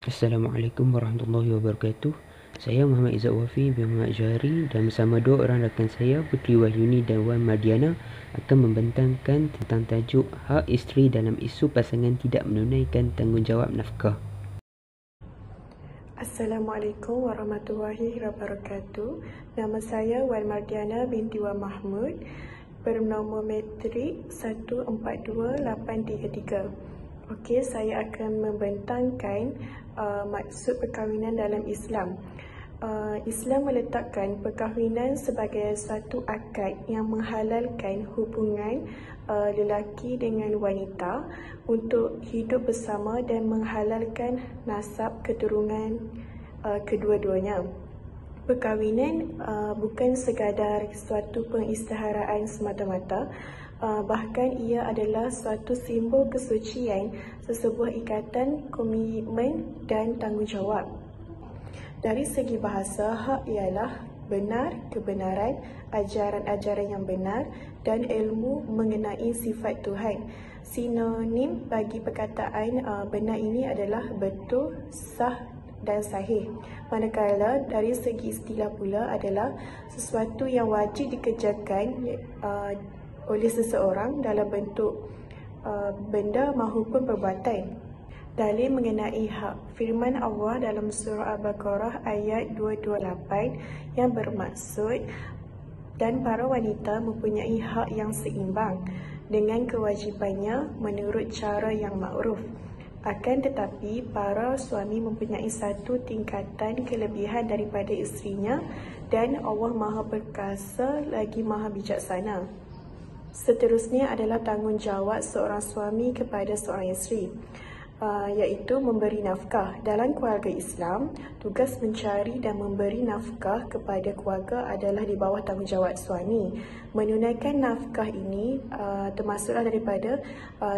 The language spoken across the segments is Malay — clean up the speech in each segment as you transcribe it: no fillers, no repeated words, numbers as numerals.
Assalamualaikum warahmatullahi wabarakatuh. Saya Muhammad Izzat Wafi bin Muhammad Johari dan bersama dua orang rakan saya, Putri Wahyuni dan Wan Mardiana, akan membentangkan tentang tajuk hak isteri dalam isu pasangan tidak menunaikan tanggungjawab nafkah. Assalamualaikum warahmatullahi wabarakatuh. Nama saya Wan Mardiana binti Wan Mahmud, bernombor metrik 142833. Okey, saya akan membentangkan maksud perkahwinan dalam Islam. Islam meletakkan perkahwinan sebagai satu akad yang menghalalkan hubungan lelaki dengan wanita untuk hidup bersama dan menghalalkan nasab keturunan kedua-duanya. Perkahwinan bukan sekadar suatu pengisytiharaan semata-mata, bahkan ia adalah suatu simbol kesucian sesebuah ikatan, komitmen dan tanggungjawab. Dari segi bahasa, hak ialah benar, kebenaran, ajaran-ajaran yang benar dan ilmu mengenai sifat Tuhan. Sinonim bagi perkataan benar ini adalah betul, sah dan sahih. Manakala dari segi istilah pula adalah sesuatu yang wajib dikerjakan oleh seseorang dalam bentuk benda maupun perbuatan. Dalil mengenai hak, firman Allah dalam surah Al-Baqarah ayat 228 yang bermaksud, dan para wanita mempunyai hak yang seimbang dengan kewajipannya menurut cara yang makruf. Akan tetapi, para suami mempunyai satu tingkatan kelebihan daripada isterinya, dan Allah Maha Perkasa lagi Maha Bijaksana. Seterusnya adalah tanggungjawab seorang suami kepada seorang isteri, iaitu memberi nafkah. Dalam keluarga Islam, tugas mencari dan memberi nafkah kepada keluarga adalah di bawah tanggungjawab suami. Menunaikan nafkah ini termasuklah daripada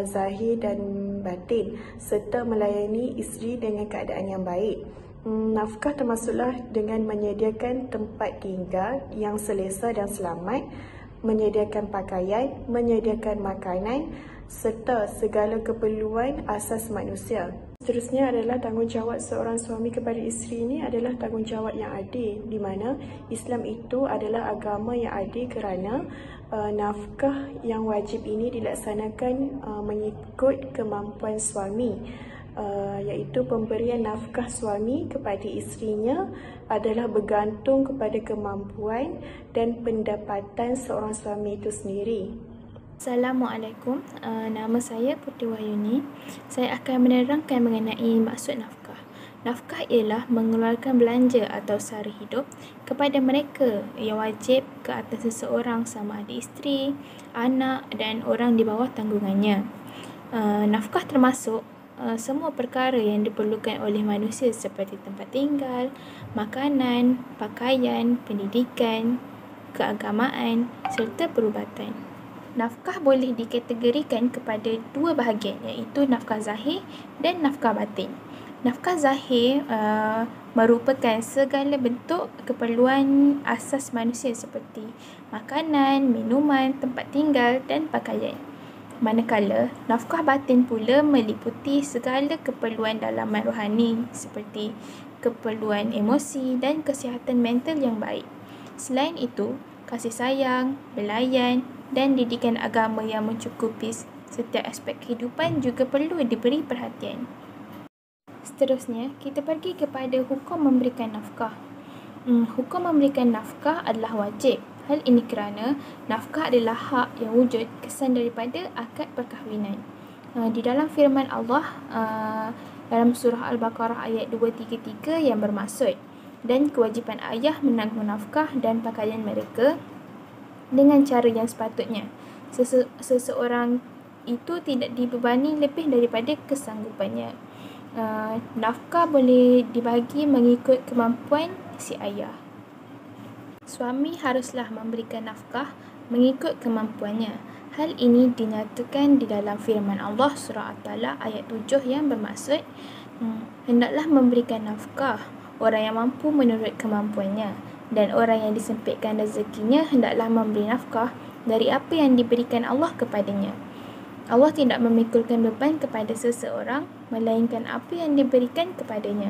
zahir dan batin, serta melayani isteri dengan keadaan yang baik. Nafkah termasuklah dengan menyediakan tempat tinggal yang selesa dan selamat, menyediakan pakaian, menyediakan makanan, serta segala keperluan asas manusia. Seterusnya adalah tanggungjawab seorang suami kepada isteri ini adalah tanggungjawab yang adil, di mana Islam itu adalah agama yang adil kerana nafkah yang wajib ini dilaksanakan mengikut kemampuan suami, iaitu pemberian nafkah suami kepada isterinya adalah bergantung kepada kemampuan dan pendapatan seorang suami itu sendiri. Assalamualaikum, nama saya Putri Wahyuni. Saya akan menerangkan mengenai maksud nafkah. Nafkah ialah mengeluarkan belanja atau sara hidup kepada mereka yang wajib ke atas seseorang, sama ada isteri, anak dan orang di bawah tanggungannya. Nafkah termasuk semua perkara yang diperlukan oleh manusia seperti tempat tinggal, makanan, pakaian, pendidikan, keagamaan serta perubatan. Nafkah boleh dikategorikan kepada dua bahagian, iaitu nafkah zahir dan nafkah batin. Nafkah zahir merupakan segala bentuk keperluan asas manusia seperti makanan, minuman, tempat tinggal dan pakaian. Manakala nafkah batin pula meliputi segala keperluan dalaman rohani seperti keperluan emosi dan kesihatan mental yang baik. Selain itu, kasih sayang, belayan dan didikan agama yang mencukupi setiap aspek kehidupan juga perlu diberi perhatian. Seterusnya, kita pergi kepada hukum memberikan nafkah. Hukum memberikan nafkah adalah wajib. Hal ini kerana nafkah adalah hak yang wujud kesan daripada akad perkahwinan. Di dalam firman Allah dalam surah Al-Baqarah ayat 233 yang bermaksud, dan kewajipan ayah menanggung nafkah dan pakaian mereka dengan cara yang sepatutnya. Seseorang itu tidak dibebani lebih daripada kesanggupannya. Nafkah boleh dibagi mengikut kemampuan si ayah. Suami haruslah memberikan nafkah mengikut kemampuannya. Hal ini dinyatakan di dalam firman Allah surah At-Talaq ayat 7 yang bermaksud, hendaklah memberikan nafkah orang yang mampu menurut kemampuannya, dan orang yang disempitkan rezekinya hendaklah memberi nafkah dari apa yang diberikan Allah kepadanya. Allah tidak memikulkan beban kepada seseorang, melainkan apa yang diberikan kepadanya.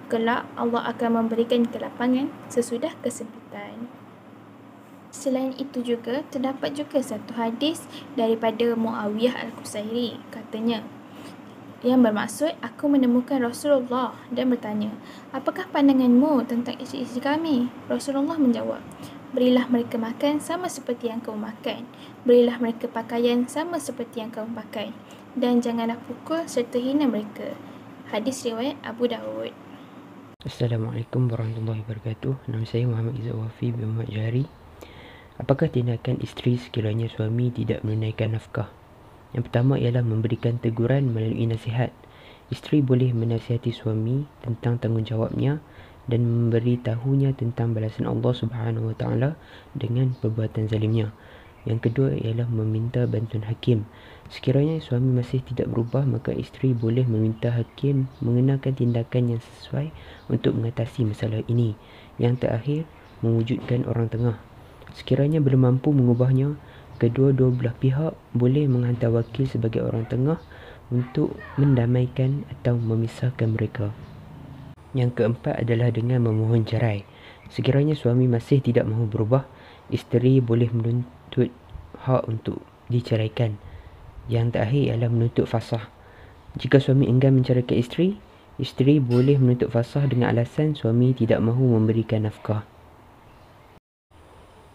Kelak, Allah akan memberikan kelapangan sesudah kesempitan. Selain itu juga, terdapat juga satu hadis daripada Muawiyah Al-Qusairi. Katanya, yang bermaksud, aku menemukan Rasulullah dan bertanya, apakah pandanganmu tentang isteri-isteri kami? Rasulullah menjawab, berilah mereka makan sama seperti yang kamu makan. Berilah mereka pakaian sama seperti yang kamu pakai. Dan janganlah pukul serta hina mereka. Hadis riwayat Abu Dawud. Assalamualaikum warahmatullahi wabarakatuh. Nama saya Muhammad Izzat Wafi bin Muhammad Jahari. Apakah tindakan isteri sekiranya suami tidak menunaikan nafkah? Yang pertama ialah memberikan teguran melalui nasihat. Isteri boleh menasihati suami tentang tanggungjawabnya dan memberi tahunya tentang balasan Allah Subhanahu Wa Taala dengan perbuatan zalimnya. Yang kedua ialah meminta bantuan hakim. Sekiranya suami masih tidak berubah, maka isteri boleh meminta hakim mengenakan tindakan yang sesuai untuk mengatasi masalah ini. Yang terakhir, mewujudkan orang tengah. Sekiranya belum mampu mengubahnya, kedua-dua belah pihak boleh menghantar wakil sebagai orang tengah untuk mendamaikan atau memisahkan mereka. Yang keempat adalah dengan memohon cerai. Sekiranya suami masih tidak mahu berubah, isteri boleh menuntut hak untuk diceraikan. Yang terakhir ialah menuntut fasakh. Jika suami enggan menceraikan isteri, isteri boleh menuntut fasakh dengan alasan suami tidak mahu memberikan nafkah.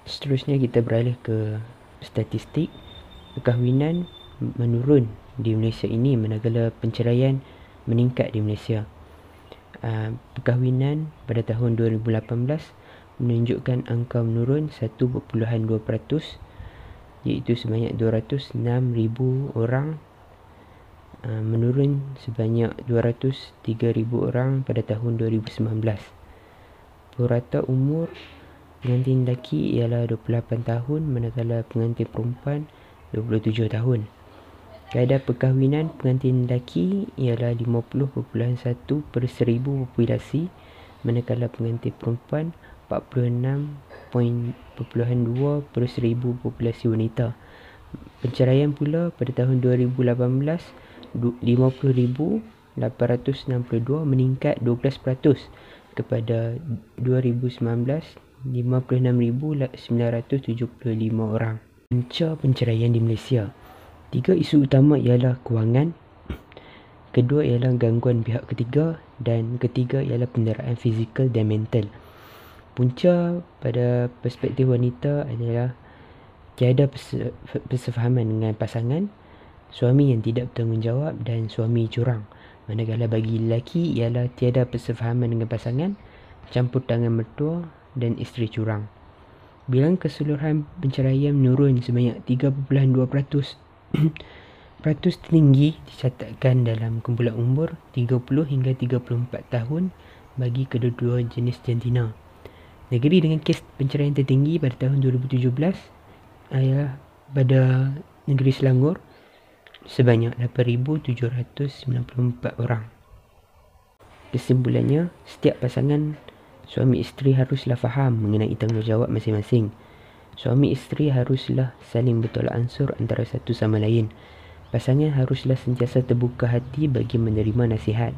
Seterusnya kita beralih ke statistik. Perkahwinan menurun di Malaysia ini manakala perceraian meningkat di Malaysia. Perkahwinan pada tahun 2018 menunjukkan angka menurun 1.2%, iaitu sebanyak 206,000 orang, menurun sebanyak 203,000 orang pada tahun 2019. Purata umur pengantin lelaki ialah 28 tahun manakala pengantin perempuan 27 tahun. Kadar perkahwinan pengantin lelaki ialah 50.1 per 1000 populasi, manakala pengantin perempuan 46.2 per 1000 populasi wanita. Perceraian pula pada tahun 2018 50,862 meningkat 12% kepada 2019 56,975 orang. Punca perceraian di Malaysia. 3 isu utama ialah kewangan, kedua ialah gangguan pihak ketiga dan ketiga ialah penderaan fizikal dan mental. Punca pada perspektif wanita adalah tiada persefahaman dengan pasangan, suami yang tidak bertanggungjawab dan suami curang. Manakala bagi lelaki ialah tiada persefahaman dengan pasangan, campur tangan mertua dan isteri curang. Bilangan keseluruhan perceraian menurun sebanyak 3.2%. Peratus tertinggi dicatatkan dalam kumpulan umur 30 hingga 34 tahun bagi kedua-dua jenis jantina. Negeri dengan kes perceraian tertinggi pada tahun 2017 ialah pada negeri Selangor sebanyak 8,794 orang. Kesimpulannya, setiap pasangan suami isteri haruslah faham mengenai tanggungjawab masing-masing. Suami isteri haruslah saling bertolak ansur antara satu sama lain. Pasangan haruslah sentiasa terbuka hati bagi menerima nasihat.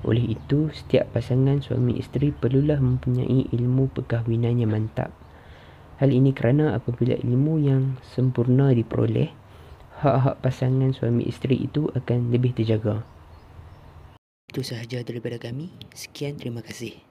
Oleh itu, setiap pasangan suami isteri perlulah mempunyai ilmu perkahwinan yang mantap. Hal ini kerana apabila ilmu yang sempurna diperoleh, hak-hak pasangan suami isteri itu akan lebih terjaga. Itu sahaja daripada kami. Sekian, terima kasih.